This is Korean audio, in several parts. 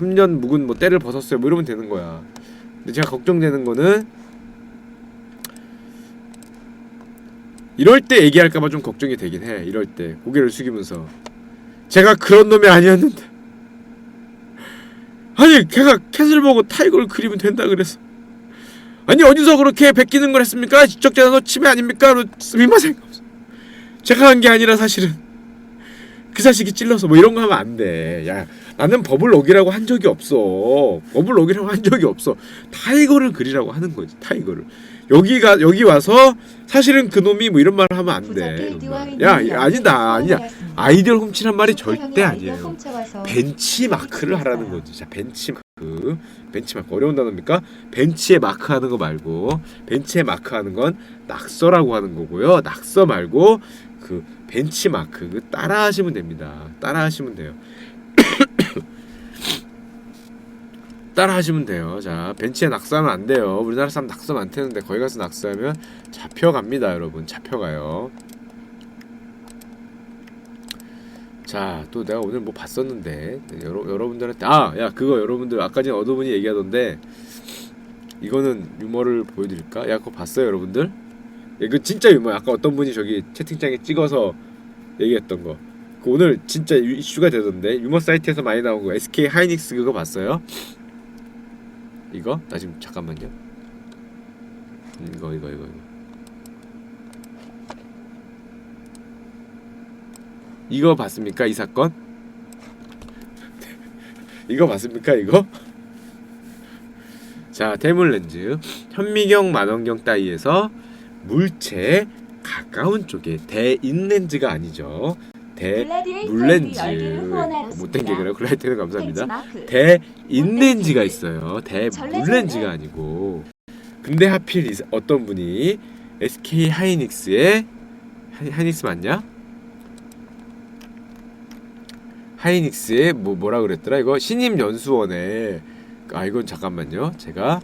3년 묵은 뭐 때를 벗었어요 뭐 이러면 되는 거야. 근데 제가 걱정되는 거는 이럴 때 얘기할까봐 좀 걱정이 되긴 해. 이럴 때 고개를 숙이면서 제가 그런 놈이 아니었는데, 아니 걔가 캣을 보고 타이거를 그리면 된다 그래서, 아니 어디서 그렇게 베끼는 걸 했습니까? 지적재산서 침해 아닙니까? 스미마셍. 제가 한 게 아니라 사실은 그 자식이 찔러서 뭐 이런 거 하면 안 돼. 야, 나는 법을 어기라고 한 적이 없어. 법을 어기라고 한 적이 없어. 타이거를 그리라고 하는 거지. 타이거를. 여기 와서 사실은 그놈이 뭐 이런 말을 하면 안 돼. 야, 아니다. 아니야. 아이디어를 훔치란 말이 절대 아니에요. 벤치마크를 하라는 거지. 자, 벤치마크. 벤치마크 어려운 단어입니까? 벤치에 마크하는 거 말고, 벤치에 마크하는 건 낙서라고 하는 거고요. 낙서 말고 그 벤치마크 따라하시면 됩니다. 따라하시면 돼요. 따라하시면 돼요. 자, 벤치에 낙서하면 안 돼요. 우리나라 사람 낙서 많대는데 거기 가서 낙서하면 잡혀갑니다, 여러분. 잡혀가요. 자, 또 내가 오늘 뭐 봤었는데 여러분들한테 야, 그거 여러분들 아까 전에 어두분이 얘기하던데 이거는 유머를 보여드릴까? 야, 그거 봤어요, 여러분들? 이거 진짜 유머야. 아까 어떤 분이 저기 채팅창에 찍어서 얘기했던 거. 그 오늘 진짜 이슈가 되던데 유머 사이트에서 많이 나온 거. SK 하이닉스 그거 봤어요? 이거? 나 지금 잠깐만요. 이거. 이거 봤습니까? 이 사건? 이거 봤습니까? 이거? 자, 태물렌즈 현미경 만원경 따위에서 물체 가까운 쪽에 대인렌즈가 아니죠. 대물렌즈. 못된 개그래요. 글라이트는 감사합니다. 대인렌즈가 있어요. 대물렌즈가 아니고. 근데 하필 어떤 분이 SK 하이닉스의 하이닉스 맞냐? 하이닉스의 뭐라 그랬더라? 이거 신입연수원에 이건 잠깐만요. 제가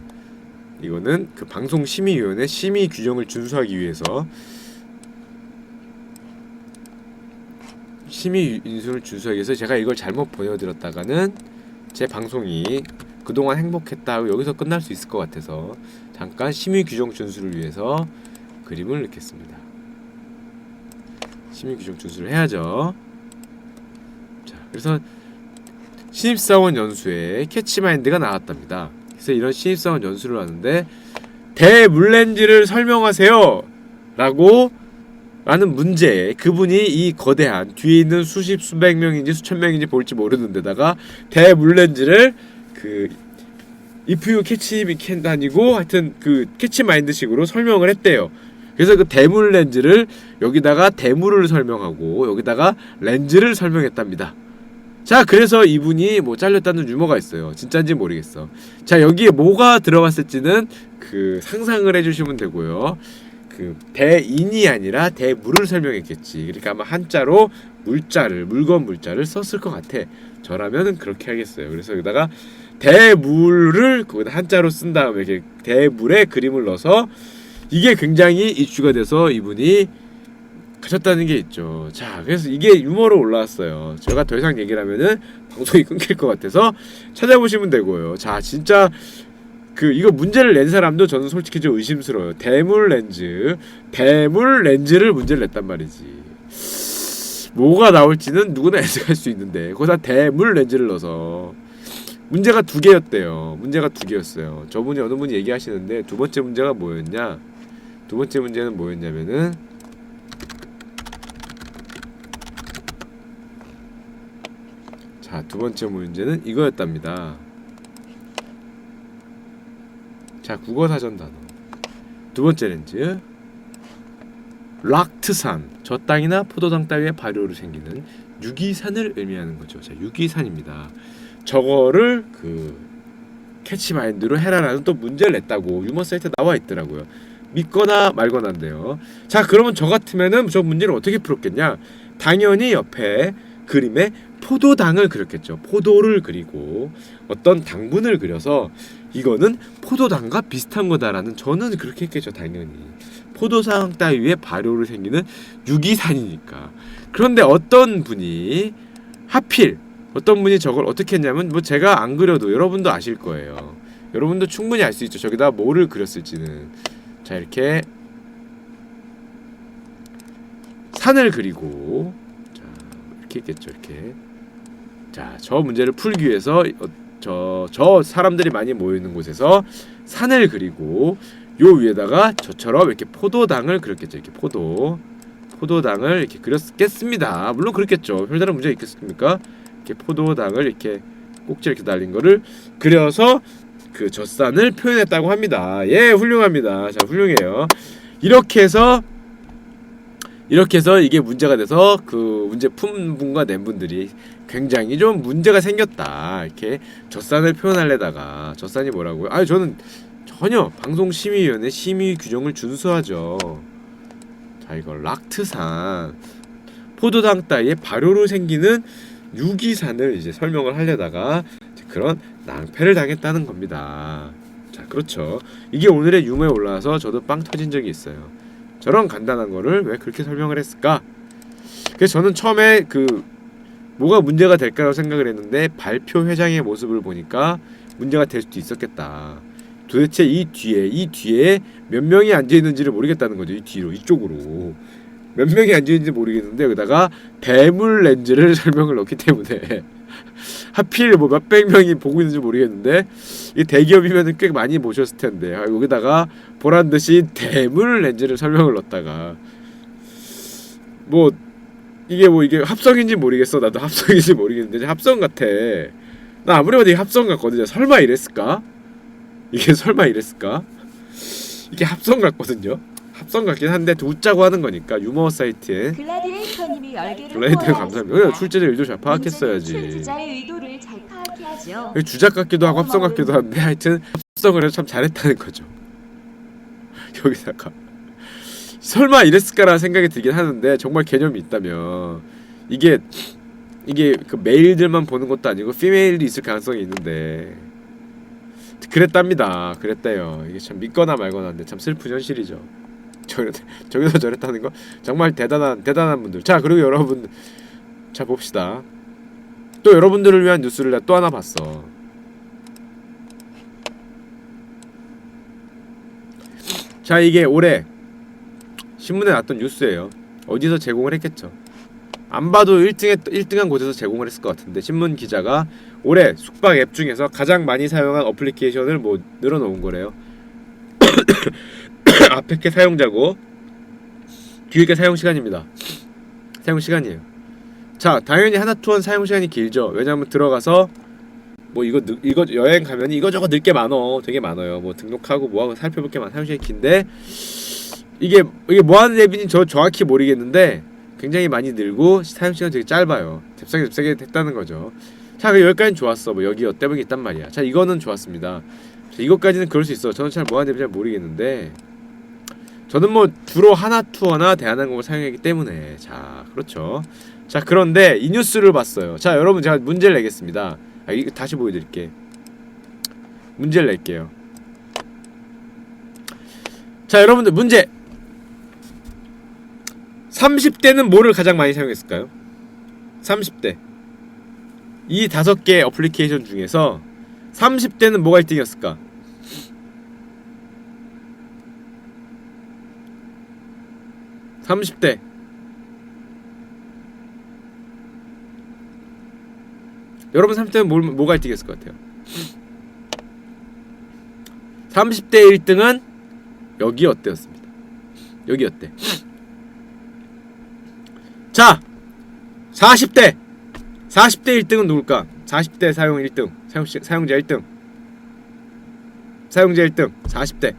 이거는 그 방송심의위원회 심의 규정을 준수하기 위해서 심의 인수를 준수하기 위해서 제가 이걸 잘못 보여드렸다가는 제 방송이 그동안 행복했다 하고 여기서 끝날 수 있을 것 같아서 잠깐 심의 규정 준수를 위해서 그림을 넣겠습니다. 심의 규정 준수를 해야죠. 자, 그래서 신입사원 연수에 캐치마인드가 나왔답니다. 그래서 이런 신입사원 연수를 하는데 대물렌즈를 설명하세요 라고 라는 문제에 그분이 이 거대한 뒤에 있는 수십 수백 명인지 수천 명인지 볼지 모르는 데다가 대물렌즈를 그 if you catch me can 아니고 하여튼 그 캐치마인드식으로 설명을 했대요. 그래서 그 대물렌즈를 여기다가 대물을 설명하고 여기다가 렌즈를 설명했답니다. 자, 그래서 이분이 뭐 잘렸다는 유머가 있어요. 진짜인지 모르겠어. 자, 여기에 뭐가 들어갔을지는 그 상상을 해주시면 되고요. 그 대인이 아니라 대물을 설명했겠지. 그러니까 아마 한자로 물자를 물건 물자를 썼을 것 같아. 저라면은 그렇게 하겠어요. 그래서 여기다가 대물을 거기다 한자로 쓴 다음에 이렇게 대물에 그림을 넣어서 이게 굉장히 이슈가 돼서 이분이 가셨다는 게 있죠. 자, 그래서 이게 유머로 올라왔어요. 제가 더 이상 얘기를 하면은 방송이 끊길 것 같아서 찾아보시면 되고요. 자, 진짜 그 이거 문제를 낸 사람도 저는 솔직히 좀 의심스러워요. 대물 렌즈를 문제를 냈단 말이지. 뭐가 나올지는 누구나 예측할 수 있는데 거기다 대물 렌즈를 넣어서 문제가 2개였대요. 문제가 2개였어요. 저분이 어느 분이 얘기하시는데 두 번째 문제가 뭐였냐? 두 번째 문제는 뭐였냐면은 자, 두 번째 문제는 이거였답니다. 자, 국어사전 단어. 두 번째 렌즈. 락트산. 저 땅이나 포도당 따위의 발효로 생기는 유기산을 의미하는 거죠. 자, 유기산입니다. 저거를 그 캐치마인드로 해라라는 또 문제를 냈다고 유머 사이트에 나와 있더라고요. 믿거나 말거나인데요. 자, 그러면 저 같으면은 저 문제를 어떻게 풀었겠냐? 당연히 옆에 그림에 포도당을 그렸겠죠. 포도를 그리고 어떤 당분을 그려서 이거는 포도당과 비슷한 거다라는 저는 그렇게 했겠죠. 당연히 포도당 따위의 발효로 생기는 유기산이니까. 그런데 어떤 분이 하필 어떤 분이 저걸 어떻게 했냐면 뭐 제가 안 그려도 여러분도 아실 거예요. 여러분도 충분히 알 수 있죠. 저기다 뭐를 그렸을지는. 자, 이렇게 산을 그리고, 자, 이렇게 있겠죠. 이렇게. 자, 저 문제를 풀기 위해서 저 사람들이 많이 모여 있는 곳에서 산을 그리고 요 위에다가 저처럼 이렇게 포도당을 그렸겠죠. 이렇게 포도당을 이렇게 그렸겠습니다. 물론 그렇겠죠. 별다른 문제가 있겠습니까? 이렇게 포도당을 이렇게 꼭지 이렇게 달린 거를 그려서 그 젖산을 표현했다고 합니다. 예, 훌륭합니다. 자, 훌륭해요. 이렇게 해서 이게 문제가 돼서 그 문제 푼 분과 낸 분들이 굉장히 좀 문제가 생겼다. 이렇게 젖산을 표현하려다가 젖산이 뭐라고요? 아니, 저는 전혀 방송심의위원회 심의 규정을 준수하죠. 자, 이거 락트산 포도당 따위에 발효로 생기는 유기산을 이제 설명을 하려다가 그런 낭패를 당했다는 겁니다. 자, 그렇죠. 이게 오늘의 유머에 올라와서 저도 빵 터진 적이 있어요. 저런 간단한 거를 왜 그렇게 설명을 했을까? 그래서 저는 처음에 그 뭐가 문제가 될까라고 생각을 했는데 발표 회장의 모습을 보니까 문제가 될 수도 있었겠다. 도대체 이 뒤에 몇 명이 앉아 있는지를 모르겠다는 거죠. 이 뒤로, 이쪽으로 몇 명이 앉아 있는지 모르겠는데 여기다가 배물 렌즈를 설명을 넣기 때문에 하필 뭐 몇백 명이 보고 있는지 모르겠는데 이 대기업이면 꽤 많이 모셨을 텐데 여기다가 보란 듯이 대물 렌즈를 설명을 넣었다가 뭐 이게 합성인지 모르겠어. 나도 합성인지 모르겠는데 합성 같아. 나 아무리 봐도 이게 합성 같거든요. 설마 이랬을까? 이게 설마 이랬을까? 이게 합성 같거든요. 합성 같긴 한데 웃자고 하는 거니까 유머 사이트에 글라디에이터님이 열개를 글라디에이터 감사합니다. 출제자 의도 잘 파악했어야지. 출제자의 의도를 잘 파악해야죠. 주작 같기도 하고 합성 같기도 한데 하여튼 합성을 해서 참 잘했다는 거죠. 여기다가 설마 이랬을까라는 생각이 들긴 하는데 정말 개념이 있다면 이게 그 메일들만 보는 것도 아니고 피메일도 있을 가능성이 있는데 그랬답니다. 그랬대요. 이게 참 믿거나 말거나인데 참 슬픈 현실이죠. 저기서 저랬다는 거 정말 대단한 분들. 자, 그리고 여러분, 자 봅시다. 또 여러분들을 위한 뉴스를 내가 또 하나 봤어. 자, 이게 올해 신문에 났던 뉴스예요. 어디서 제공을 했겠죠. 안 봐도 1등한 곳에서 제공을 했을 것 같은데 신문 기자가 올해 숙박 앱 중에서 가장 많이 사용한 어플리케이션을 뭐 늘어놓은 거래요. 앞에 게 사용자고 뒤에 게 사용 시간입니다. 사용 시간이에요. 자, 당연히 하나투어는 사용 시간이 길죠. 왜냐면 들어가서 뭐 이거 여행 가면 이거저거 늘 게 많어. 되게 많아요. 뭐 등록하고 뭐하고 살펴볼 게 많아. 사용 시간이 긴데 이게 뭐 하는 앱인지 저 정확히 모르겠는데 굉장히 많이 늘고 사용 시간 되게 짧아요. 잽싸게 했다는 거죠. 자, 여기까지는 좋았어. 뭐 여기 어때보기 있단 말이야. 자, 이거는 좋았습니다. 자, 이것까지는 그럴 수 있어. 저는 잘 뭐 하는 앱인지 잘 모르겠는데 저는 뭐 주로 하나투어나 대한항공을 사용하기 때문에 자, 그렇죠. 자, 그런데 이 뉴스를 봤어요. 자, 여러분 제가 문제를 내겠습니다. 이거 다시 보여드릴게. 문제를 낼게요. 자, 여러분들 문제. 30대는 뭐를 가장 많이 사용했을까요? 30대. 이 5개 어플리케이션 중에서 30대는 뭐가 1등이었을까? 30대. 여러분 30대는 뭐가 1등이었을 것 같아요? 30대 1등은 여기 어때였습니다. 여기 어때? 자, 40대 1등은 누굴까? 40대 사용 1등 사용자 1등 사용자 1등 40대.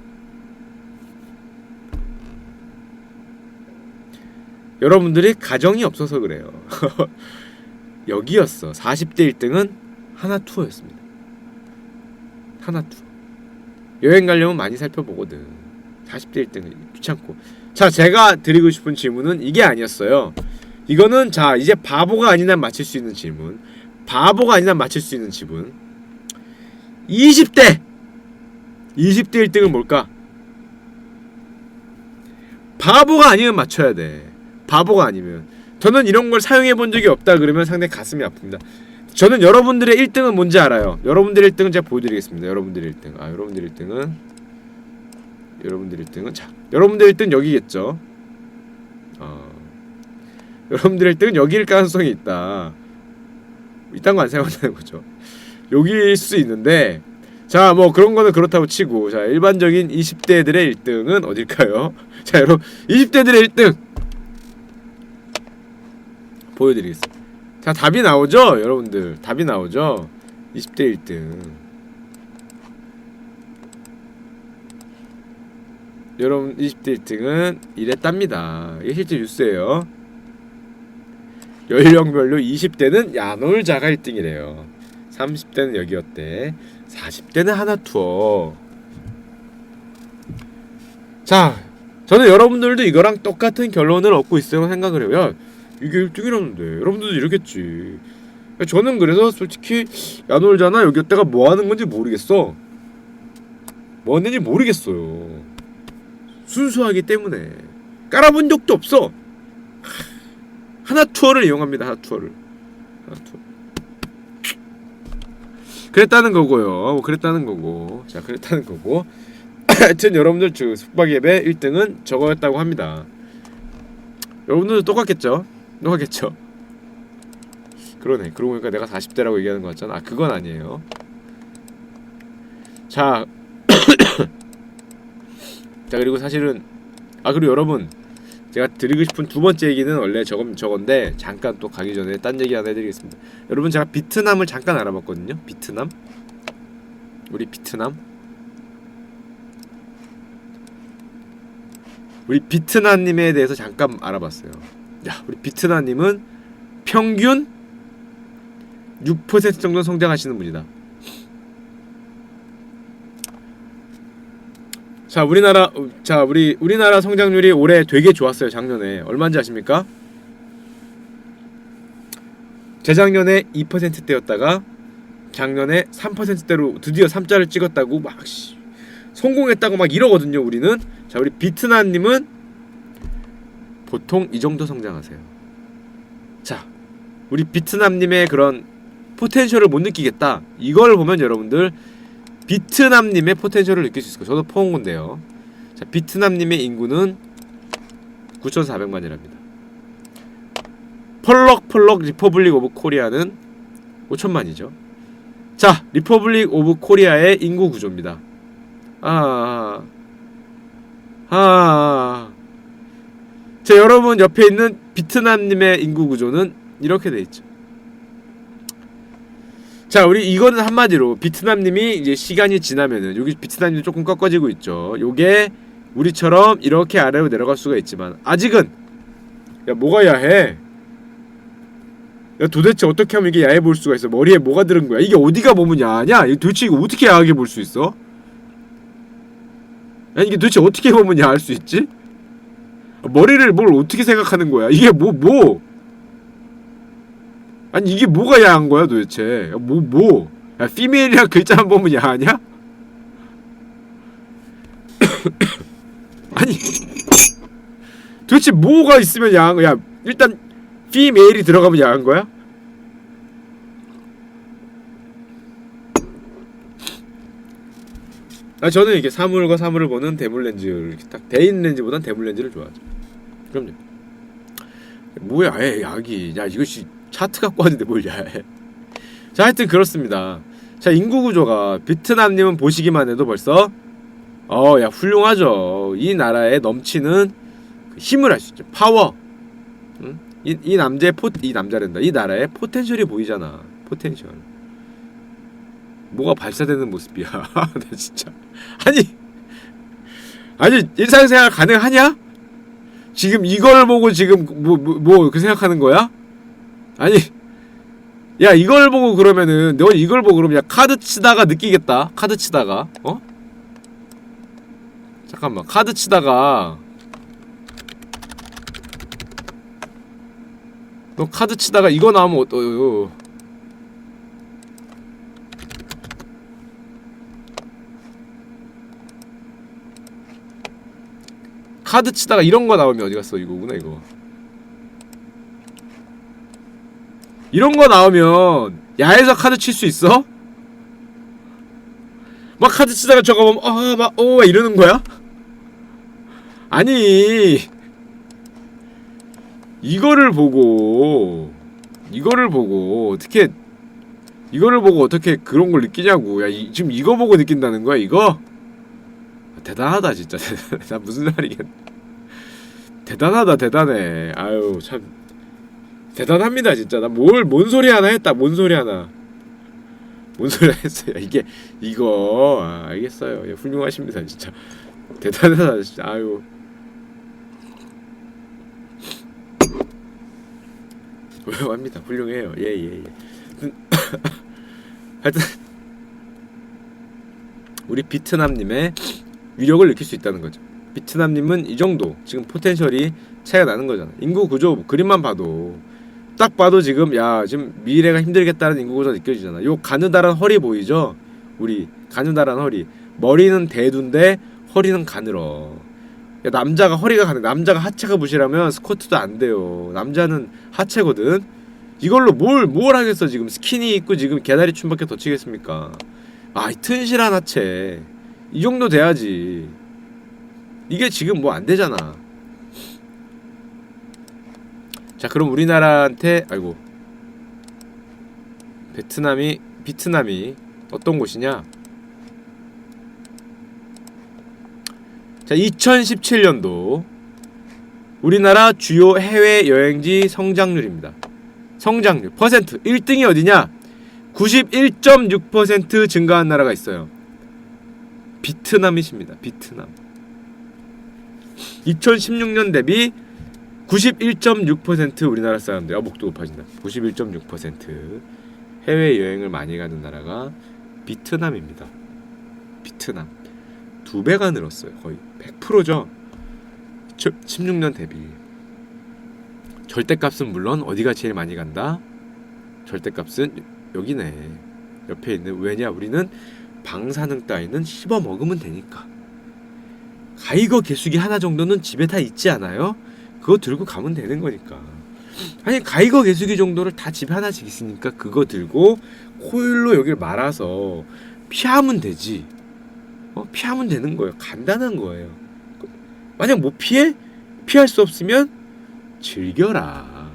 여러분들이 가정이 없어서 그래요. 여기였어. 40대 1등은 하나투어였습니다. 하나투어. 여행 가려면 많이 살펴보거든. 40대 1등은 귀찮고. 자, 제가 드리고 싶은 질문은 이게 아니었어요. 이거는 자, 이제 바보가 아닌 한 맞힐 수 있는 질문. 바보가 아닌 한 맞힐 수 있는 질문. 20대 1등은 뭘까? 바보가 아니면 맞춰야 돼. 바보가 아니면. 저는 이런 걸 사용해 본 적이 없다 그러면 상당히 가슴이 아픕니다. 저는 여러분들의 1등은 뭔지 알아요. 여러분들의 1등은 제가 보여드리겠습니다. 여러분들의 1등. 여러분들의 1등은 자, 여러분들의 1등 여기겠죠. 여러분들의 1등은 여기일 가능성이 있다. 이딴 거 안 생각한다는 거죠. 여기일 수 있는데, 자, 뭐 그런 거는 그렇다고 치고, 자, 일반적인 20대들의 1등은 어딜까요? 자, 여러분, 20대들의 1등 보여드리겠습니다. 자, 답이 나오죠? 여러분들, 답이 나오죠? 20대 1등. 여러분, 20대 1등은 이랬답니다. 이게 실제 뉴스예요. 연령별로 20대는 야놀자가 1등이래요. 30대는 여기였대. 40대는 하나투어. 자, 저는 여러분들도 이거랑 똑같은 결론을 얻고 있다고 생각을 해요. 야, 이게 1등이라는데 여러분들도 이러겠지. 저는 그래서 솔직히 야놀자나 여기였다가 뭐 하는 건지 모르겠어. 뭐 하는지 모르겠어요. 순수하기 때문에 깔아본 적도 없어. 하나투어를 이용합니다. 하나투어를. 그랬다는 거고요. 그랬다는 거고. 자, 그랬다는 거고. 하여튼 여러분들 저 숙박앱의 1등은 저거였다고 합니다. 여러분들도 똑같겠죠? 똑같겠죠? 그러네. 그러고 보니까 내가 40대라고 얘기하는 거 같잖아. 그건 아니에요. 자. 자, 그리고 사실은 그리고 여러분, 제가 드리고 싶은 두 번째 얘기는 원래 저건데 잠깐 또 가기 전에 딴 얘기 하나 해드리겠습니다. 여러분, 제가 베트남을 잠깐 알아봤거든요. 베트남? 우리 베트남님에 대해서 잠깐 알아봤어요. 야, 우리 베트남님은 평균 6% 정도 성장하시는 분이다. 자, 우리나라 성장률이 올해 되게 좋았어요. 작년에 얼마인지 아십니까? 재작년에 2%대였다가 작년에 3%대로 드디어 3자를 찍었다고 막 성공했다고 막 이러거든요. 우리는. 자, 우리 베트남님은 보통 이 정도 성장하세요. 자, 우리 베트남님의 그런 포텐셜을 못 느끼겠다. 이걸 보면 여러분들 베트남님의 포텐셜을 느낄 수 있을 거예요. 저도 포옹군데요. 자, 베트남님의 인구는 9,400만이랍니다. 펄럭펄럭 리퍼블릭 오브 코리아는 5천만이죠. 자, 리퍼블릭 오브 코리아의 인구 구조입니다. 자, 여러분 옆에 있는 베트남님의 인구 구조는 이렇게 돼 있죠. 자, 우리 이거는 한마디로 베트남님이 이제 시간이 지나면은 여기 베트남님이 조금 꺾어지고 있죠. 요게 우리처럼 이렇게 아래로 내려갈 수가 있지만 아직은 야, 뭐가 야해? 야, 도대체 어떻게 하면 이게 야해 보일 수가 있어? 머리에 뭐가 들은 거야? 이게 어디가 보면 야하냐? 도대체 이거 어떻게 야하게 볼 수 있어? 아니, 이게 도대체 어떻게 보면 야할 수 있지? 머리를 뭘 어떻게 생각하는 거야? 이게 뭐? 아니, 이게 뭐가 야한 거야 도대체? 야, 피메일이란 글자만 보면 야하냐? 아니, 도대체 뭐가 있으면 야한 거야? 일단 피메일이 들어가면 야한 거야? 저는 이렇게 사물과 사물을 보는 대물 렌즈를 이렇게 딱 대인 렌즈보단 대물 렌즈를 좋아하죠. 그럼요. 뭐야, 약이. 야, 이것이 차트 갖고 왔는데 뭘 야해. 자, 하여튼 그렇습니다. 자, 인구 구조가 베트남님은 보시기만 해도 벌써 야, 훌륭하죠. 이 나라에 넘치는 힘을 알 수 있죠. 파워. 응? 이 남자랜다. 이 나라의 포텐셜이 보이잖아. 포텐셜. 뭐가 발사되는 모습이야. 나 진짜. 아니 일상생활 가능하냐? 지금 이걸 보고 지금 뭐 그 생각하는 거야? 아니, 야, 이걸 보고 그러면은 너 이걸 보고 그러면 야, 카드 치다가 느끼겠다. 카드 치다가 잠깐만, 카드 치다가 너 카드 치다가 이거 나오면 카드 치다가 이런 거 나오면 어디 갔어? 이거구나, 이거. 이런 거 나오면 야에서 카드 칠 수 있어? 막 카드 치다가 저거 보면 막 이러는 거야? 아니 이거를 보고 어떻게 그런 걸 느끼냐고. 야, 지금 이거 보고 느낀다는 거야, 이거? 대단하다, 진짜. 나 무슨 말이겠. 대단하다, 대단해. 아유, 참. 대단합니다, 진짜. 나 뭔 소리 하나 했다, 뭔 소리 하나 했어요. 이거. 알겠어요. 예, 훌륭하십니다, 진짜. 대단하다, 진짜. 아유. 훌륭합니다. 훌륭해요. 예. 하여튼 우리 비트남님의 위력을 느낄 수 있다는 거죠. 비트남님은 이 정도 지금 포텐셜이 차이가 나는 거잖아. 인구 구조 그림만 봐도 딱 봐도 지금 지금 미래가 힘들겠다는 인구 구조가 느껴지잖아. 요 가느다란 허리 보이죠? 우리 가느다란 허리. 머리는 대두인데 허리는 가늘어. 남자가 허리가 가늘. 남자가 하체가 부실하면 스쿼트도 안 돼요. 남자는 하체거든. 이걸로 뭘 하겠어. 지금 스키니 입고 지금 개다리 춤밖에 더 치겠습니까? 이 튼실한 하체 이 정도 돼야지. 이게 지금 뭐 안 되잖아. 자, 그럼 우리나라한테 베트남이 어떤 곳이냐? 자, 2017년도 우리나라 주요 해외 여행지 성장률입니다. 성장률 퍼센트 1등이 어디냐? 91.6% 증가한 나라가 있어요. 베트남이십니다. 베트남. 2016년 대비 91.6% 우리나라 사람들 목도 높아진다. 91.6% 해외 여행을 많이 가는 나라가 베트남입니다. 베트남 2배가 늘었어요. 거의 100%죠. 16년 대비. 절대값은 물론 어디가 제일 많이 간다? 절대값은 여기네. 옆에 있는. 왜냐? 우리는 방사능 따위는 씹어 먹으면 되니까. 가이거 개수기 하나 정도는 집에 다 있지 않아요? 그거 들고 가면 되는 거니까. 아니, 가이거 개수기 정도를 다 집에 하나씩 있으니까 그거 들고 코일로 여기를 말아서 피하면 되지. 피하면 되는 거예요. 간단한 거예요. 만약 못 피할 수 없으면 즐겨라.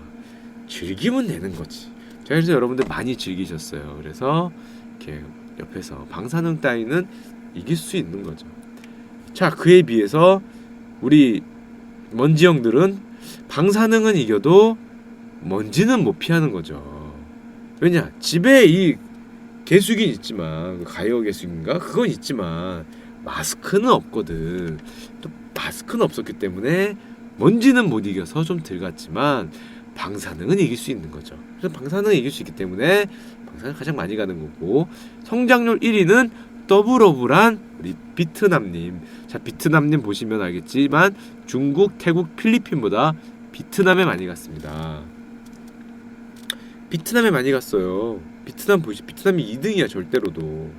즐기면 되는 거지. 자, 그래서 여러분들 많이 즐기셨어요. 그래서 이렇게 옆에서 방사능 따위는 이길 수 있는 거죠. 자, 그에 비해서 우리 먼지 형들은 방사능은 이겨도 먼지는 못 피하는 거죠. 왜냐? 집에 이 개수기는 있지만, 가이거 개수기인가? 그건 있지만 마스크는 없거든. 또 마스크는 없었기 때문에 먼지는 못 이겨서 좀 덜 갔지만 방사능은 이길 수 있는 거죠. 그래서 방사능은 이길 수 있기 때문에 방사능 가장 많이 가는 거고, 성장률 1위는 더블어블한 우리 베트남님. 자, 베트남님 보시면 알겠지만 중국, 태국, 필리핀보다 베트남에 많이 갔습니다. 베트남에 많이 갔어요. 베트남 보시죠. 베트남이 2등이야 절대로도.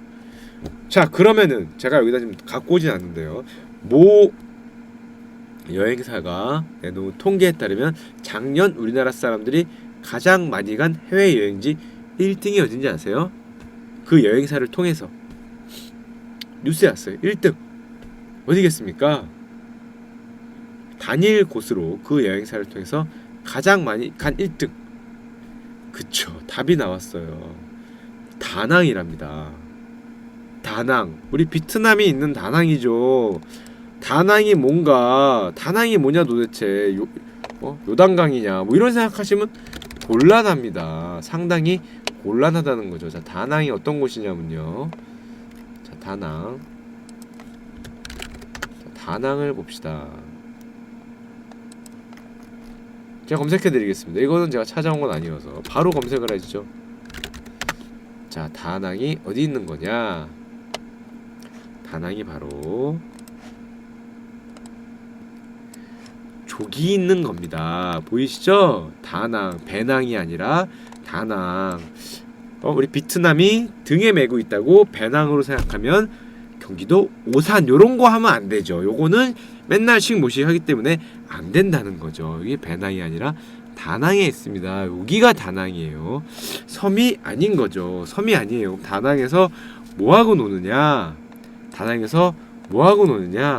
자, 그러면은 제가 여기다 지금 갖고 오진 않는데요. 여행사가 내놓은 통계에 따르면 작년 우리나라 사람들이 가장 많이 간 해외여행지 1등이 어딘지 아세요? 그 여행사를 통해서 뉴스에 왔어요. 1등 어디겠습니까? 단일 곳으로 그 여행사를 통해서 가장 많이 간 1등. 그쵸, 답이 나왔어요. 다낭이랍니다. 다낭. 우리 베트남이 있는 다낭이죠. 다낭이 뭐냐 도대체. 요단강이냐 뭐 이런 생각하시면 곤란합니다. 상당히 곤란하다는 거죠. 자, 다낭이 어떤 곳이냐면요. 자, 다낭을 봅시다. 제가 검색해 드리겠습니다. 이거는 제가 찾아온 건 아니어서 바로 검색을 해주죠. 자, 다낭이 어디 있는 거냐. 다낭이 바로 저기 있는 겁니다. 보이시죠? 다낭, 배낭이 아니라 다낭. 우리 베트남이 등에 메고 있다고 배낭으로 생각하면 경기도 오산 요런 거 하면 안 되죠. 요거는 맨날 식 모식 하기 때문에 안 된다는 거죠. 이게 배낭이 아니라 다낭에 있습니다. 여기가 다낭이에요. 섬이 아닌 거죠. 섬이 아니에요. 다낭에서 뭐하고 노느냐? 다낭에서 뭐하고 노느냐?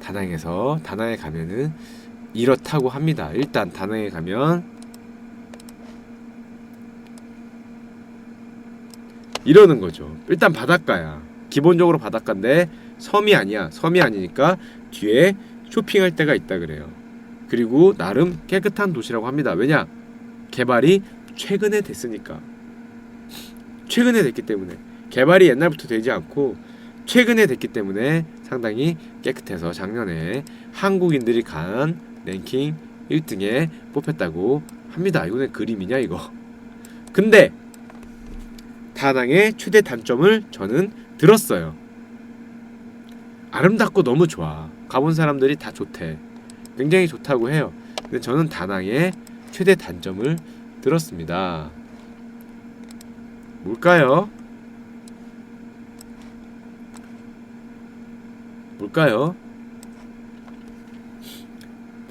다낭에 가면은 이렇다고 합니다. 일단 다낭에 가면 이러는 거죠. 일단 바닷가야. 기본적으로 바닷가인데 섬이 아니야. 섬이 아니니까 뒤에 쇼핑할 데가 있다 그래요. 그리고 나름 깨끗한 도시라고 합니다. 왜냐? 개발이 최근에 됐으니까. 최근에 됐기 때문에. 개발이 옛날부터 되지 않고 최근에 됐기 때문에 상당히 깨끗해서 작년에 한국인들이 간 랭킹 1등에 뽑혔다고 합니다. 이거는 그림이냐 이거. 근데 다낭의 최대 단점을 저는 들었어요. 아름답고 너무 좋아. 가본 사람들이 다 좋대. 굉장히 좋다고 해요. 근데 저는 다낭의 최대 단점을 들었습니다. 뭘까요?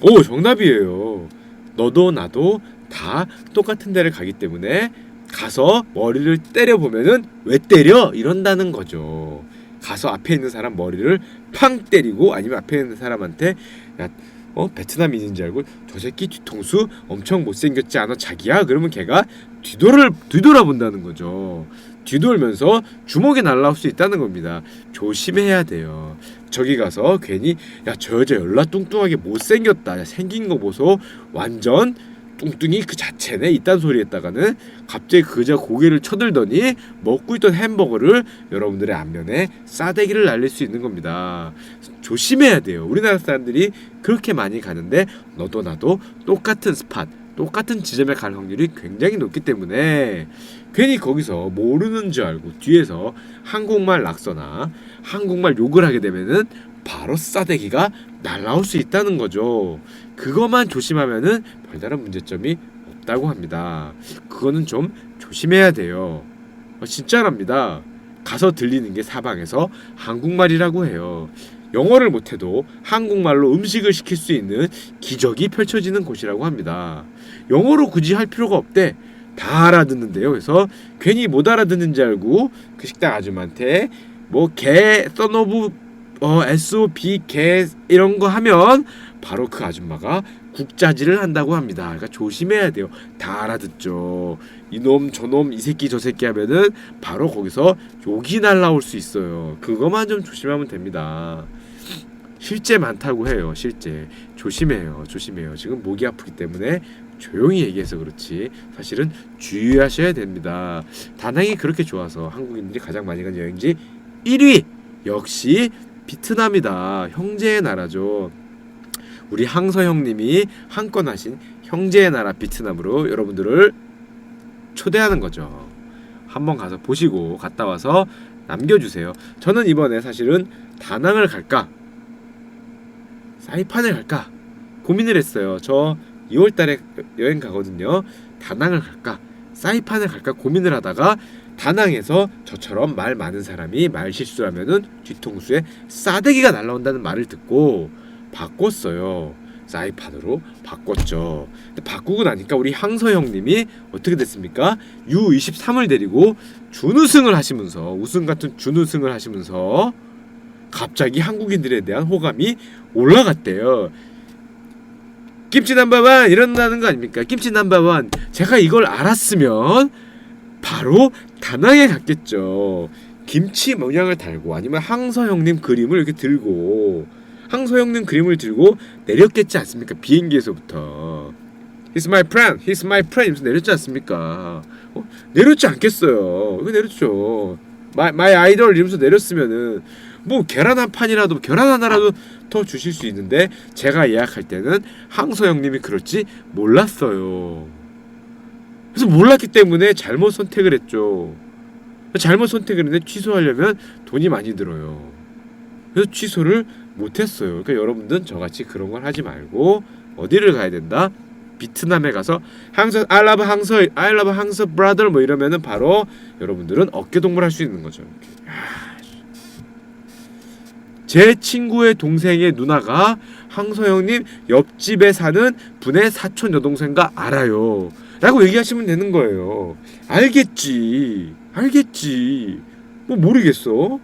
오, 정답이에요. 너도 나도 다 똑같은 데를 가기 때문에 가서 머리를 때려보면은 왜 때려? 이런다는 거죠. 가서 앞에 있는 사람 머리를 팡 때리고 아니면 앞에 있는 사람한테 야, 베트남인인 줄 알고 저 새끼 뒤통수 엄청 못생겼지 않아 자기야? 그러면 걔가 뒤돌아본다는 거죠. 뒤돌면서 주먹이 날라올 수 있다는 겁니다. 조심해야 돼요. 저기 가서 괜히 야 저 여자 열나 뚱뚱하게 못생겼다. 야, 생긴 거 보소. 완전 뚱뚱이 그 자체네. 이딴 소리 했다가는 갑자기 그 여자 고개를 쳐들더니 먹고 있던 햄버거를 여러분들의 안면에 싸대기를 날릴 수 있는 겁니다. 조심해야 돼요. 우리나라 사람들이 그렇게 많이 가는데 너도 나도 똑같은 스팟 똑같은 지점에 갈 확률이 굉장히 높기 때문에 괜히 거기서 모르는 줄 알고 뒤에서 한국말 낙서나 한국말 욕을 하게 되면은 바로 싸대기가 날라올 수 있다는 거죠. 그것만 조심하면은 별다른 문제점이 없다고 합니다. 그거는 좀 조심해야 돼요. 진짜랍니다. 가서 들리는 게 사방에서 한국말이라고 해요. 영어를 못해도 한국말로 음식을 시킬 수 있는 기적이 펼쳐지는 곳이라고 합니다. 영어로 굳이 할 필요가 없대. 다 알아듣는데요. 그래서 괜히 못 알아듣는 줄 알고 그 식당 아줌마한테 뭐 개 써노브 SOB 개 이런 거 하면 바로 그 아줌마가 국자질을 한다고 합니다. 그러니까 조심해야 돼요. 다 알아듣죠. 이놈 저놈 이 새끼 저 새끼 하면은 바로 거기서 욕이 날라올 수 있어요. 그것만 좀 조심하면 됩니다. 실제 많다고 해요. 실제 조심해요. 지금 목이 아프기 때문에 조용히 얘기해서 그렇지 사실은 주의하셔야 됩니다. 다낭이 그렇게 좋아서 한국인들이 가장 많이 간 여행지 1위 역시 베트남이다. 형제의 나라죠. 우리 항서 형님이 한 건 하신 형제의 나라 베트남으로 여러분들을 초대하는 거죠. 한번 가서 보시고 갔다 와서 남겨주세요. 저는 이번에 사실은 다낭을 갈까 사이판을 갈까 고민을 했어요. 저 2월달에 여행 가거든요. 다낭을 갈까 사이판을 갈까 고민을 하다가 다낭에서 저처럼 말 많은 사람이 말 실수를 하면은 뒤통수에 싸대기가 날라온다는 말을 듣고 바꿨어요. 사이판으로 바꿨죠. 근데 바꾸고 나니까 우리 항서 형님이 어떻게 됐습니까? U23을 데리고 준우승을 하시면서 우승 같은 준우승을 하시면서 갑자기 한국인들에 대한 호감이 올라갔대요. 김치 넘버원 이런다는 거 아닙니까? 김치 넘버원. 제가 이걸 알았으면 바로 다낭에 갔겠죠. 김치 모양을 달고 아니면 항서 형님 그림을 이렇게 들고 항서 형님 그림을 들고 내렸겠지 않습니까? 비행기에서부터 He's my friend, he's my friend 이러면서 내렸지 않습니까? 내렸지 않겠어요. 이거 내렸죠. my idol 이러면서 내렸으면은 뭐 계란 한 판이라도 계란 하나라도 더 주실 수 있는데 제가 예약할 때는 항서 형님이 그럴지 몰랐어요. 그래서 몰랐기 때문에 잘못 선택을 했죠. 잘못 선택을 했는데 취소하려면 돈이 많이 들어요. 그래서 취소를 못했어요. 그러니까 여러분들은 저같이 그런 걸 하지 말고 어디를 가야 된다? 베트남에 가서 항서 I love 항서 brother 뭐 이러면은 바로 여러분들은 어깨동무를 할 수 있는 거죠. 제 친구의 동생의 누나가 황소영님 옆집에 사는 분의 사촌 여동생과 알아요 라고 얘기하시면 되는 거예요. 알겠지 뭐 모르겠어?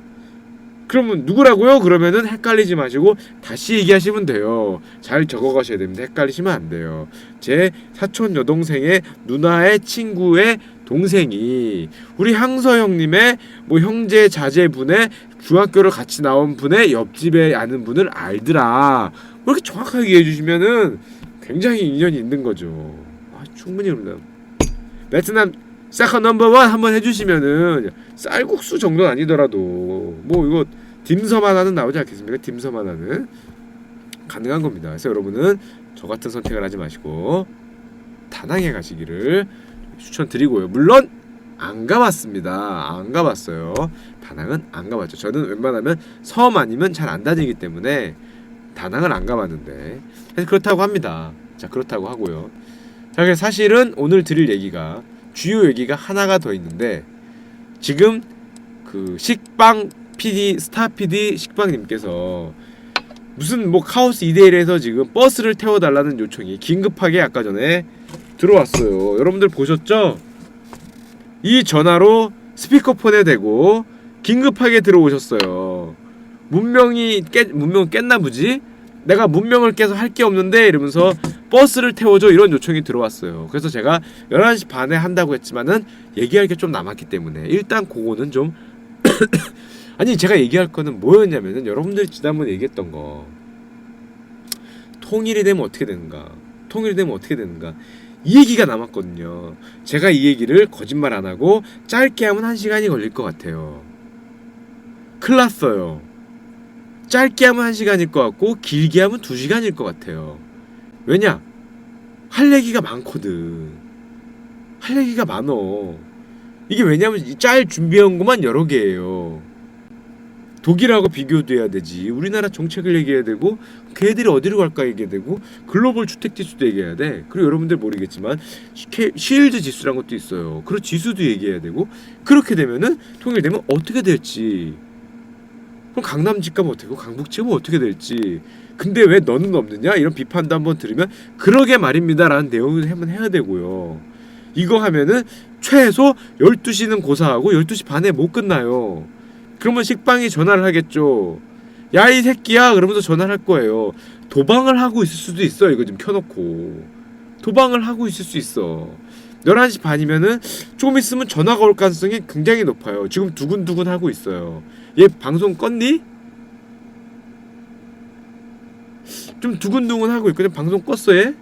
그러면 누구라고요? 그러면은 헷갈리지 마시고 다시 얘기하시면 돼요. 잘 적어가셔야 됩니다. 헷갈리시면 안 돼요. 제 사촌 여동생의 누나의 친구의 동생이 우리 황서영님의 뭐 형제 자제분의 중학교를 같이 나온 분의 옆집에 아는 분을 알더라. 뭐 이렇게 정확하게 얘기해 주시면은 굉장히 인연이 있는 거죠. 충분히 그럽니다. 베트남 사커 넘버원 한번 해주시면은 쌀국수 정도는 아니더라도 뭐 이거 딤섬 하나는 나오지 않겠습니까? 딤섬 하나는 가능한 겁니다. 그래서 여러분은 저 같은 선택을 하지 마시고 다낭에 가시기를 추천드리고요. 물론 안 가봤습니다. 안 가봤어요. 다낭은 안 가봤죠. 저는 웬만하면 섬 아니면 잘 안 다니기 때문에 다낭을 안 가봤는데 그렇다고 합니다. 자, 그렇다고 하고요. 자, 그래서 사실은 오늘 드릴 얘기가 주요 얘기가 하나가 더 있는데 지금 그 식빵 PD 스타 PD 식빵님께서 무슨 뭐 카오스 2대1에서 지금 버스를 태워달라는 요청이 긴급하게 아까 전에 들어왔어요. 여러분들 보셨죠? 이 전화로 스피커폰에 대고 긴급하게 들어오셨어요. 문명 깼나 보지? 내가 문명을 깨서 할 게 없는데 이러면서 버스를 태워줘 이런 요청이 들어왔어요. 그래서 제가 11시 반에 한다고 했지만은 얘기할 게 좀 남았기 때문에 일단 그거는 좀 아니 제가 얘기할 거는 뭐였냐면은 여러분들이 지난번에 얘기했던 거 통일이 되면 어떻게 되는가 이 얘기가 남았거든요. 제가 이 얘기를 거짓말 안 하고 짧게 하면 1시간이 걸릴 것 같아요. 큰일 났어요. 짧게 하면 1시간일 것 같고 길게 하면 2시간일 것 같아요. 왜냐? 할 얘기가 많거든. 할 얘기가 많어. 이게 왜냐면 이 짤 준비한 것만 여러 개예요. 독일하고 비교도 해야 되지. 우리나라 정책을 얘기해야 되고 걔들이 어디로 갈까 얘기해야 되고 글로벌 주택지수도 얘기해야 돼. 그리고 여러분들 모르겠지만 쉴드 지수란 것도 있어요. 그리고 지수도 얘기해야 되고 그렇게 되면은 통일되면 어떻게 될지 그럼 강남 집값은 어떻게 되고 강북 집값은 어떻게 될지 근데 왜 너는 없느냐 이런 비판도 한번 들으면 그러게 말입니다 라는 내용을 한번 해야 되고요. 이거 하면은 최소 12시는 고사하고 12시 반에 못 끝나요. 그러면 식빵이 전화를 하겠죠. 야 이 새끼야 그러면서 전화를 할 거예요. 도방을 하고 있을 수도 있어. 이거 좀 켜놓고 도방을 하고 있을 수 있어. 11시 반이면은 조금 있으면 전화가 올 가능성이 굉장히 높아요. 지금 두근두근 하고 있어요. 얘 방송 껐니? 좀 두근두근 하고 있거든. 방송 껐어 얘?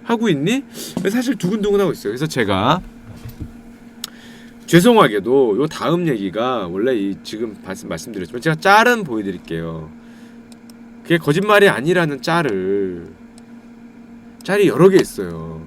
하고 있니? 사실 두근두근 하고 있어요. 그래서 제가 죄송하게도 요 다음 얘기가 원래 이 지금 말씀드렸지만 제가 짤은 보여드릴게요. 그게 거짓말이 아니라는 짤이 여러 개 있어요.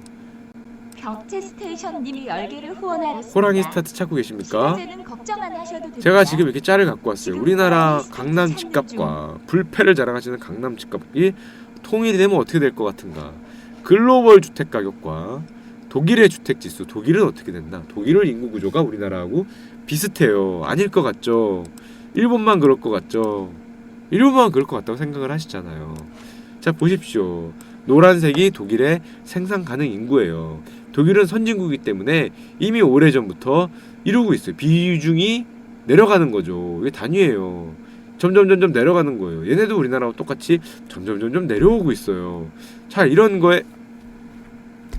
격체 스테이션님이 10개를 후원하였습니다. 호랑이 스타트 찾고 계십니까? 시간제는 걱정 안 하셔도 됩니다. 제가 지금 이렇게 짤을 갖고 왔어요. 우리나라 강남 집값과 불패를 자랑하시는 강남 집값이 통일이 되면 어떻게 될 것 같은가? 글로벌 주택 가격과 독일의 주택 지수, 독일은 어떻게 된다? 독일의 인구 구조가 우리나라하고 비슷해요. 아닐 것 같죠? 일본만 그럴 것 같죠? 일본만 그럴 것 같다고 생각을 하시잖아요. 자 보십시오. 노란색이 독일의 생산 가능 인구예요. 독일은 선진국이기 때문에 이미 오래전부터 이루고 있어요. 비중이 내려가는 거죠. 이게 단위예요. 점점 내려가는 거예요. 얘네도 우리나라와 똑같이 점점 내려오고 있어요. 자 이런 거에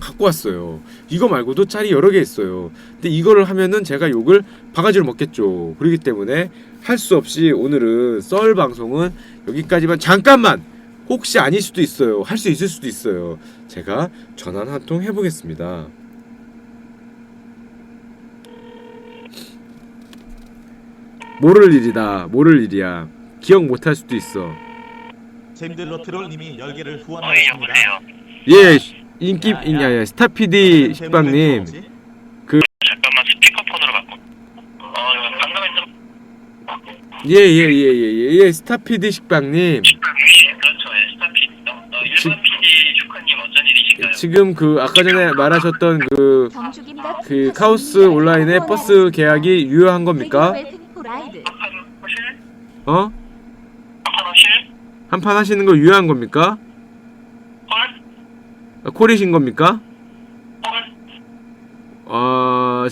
갖고 왔어요. 이거 말고도 짤이 여러 개 있어요. 근데 이거를 하면은 제가 욕을 바가지로 먹겠죠. 그렇기 때문에 할 수 없이 오늘은 썰 방송은 여기까지만. 잠깐만! 혹시 아닐 수도 있어요. 할 수 있을 수도 있어요. 제가 전화 한 통 해보겠습니다. 모를 일이야. 기억 못할 수도 있어. 잼들러트롤님이 10개를 후원하였습니다. 예, 인기 야야 스타 PD 식빵님. 잠깐만 스피커폰으로 바꿔. 방금 예, 스타 PD 식빵님. 그렇죠. 예, 스타 PD. 일반 PD 슈카님 어쩐 일이신가요? 지금 그 아까 전에 말하셨던 그 카오스 온라인의 버스 계약이 유효한 겁니까? 한판 하실? 어? 한판 하실? 한판 하시는 거 유효한 겁니까? 콜? 콜이신 겁니까? 콜?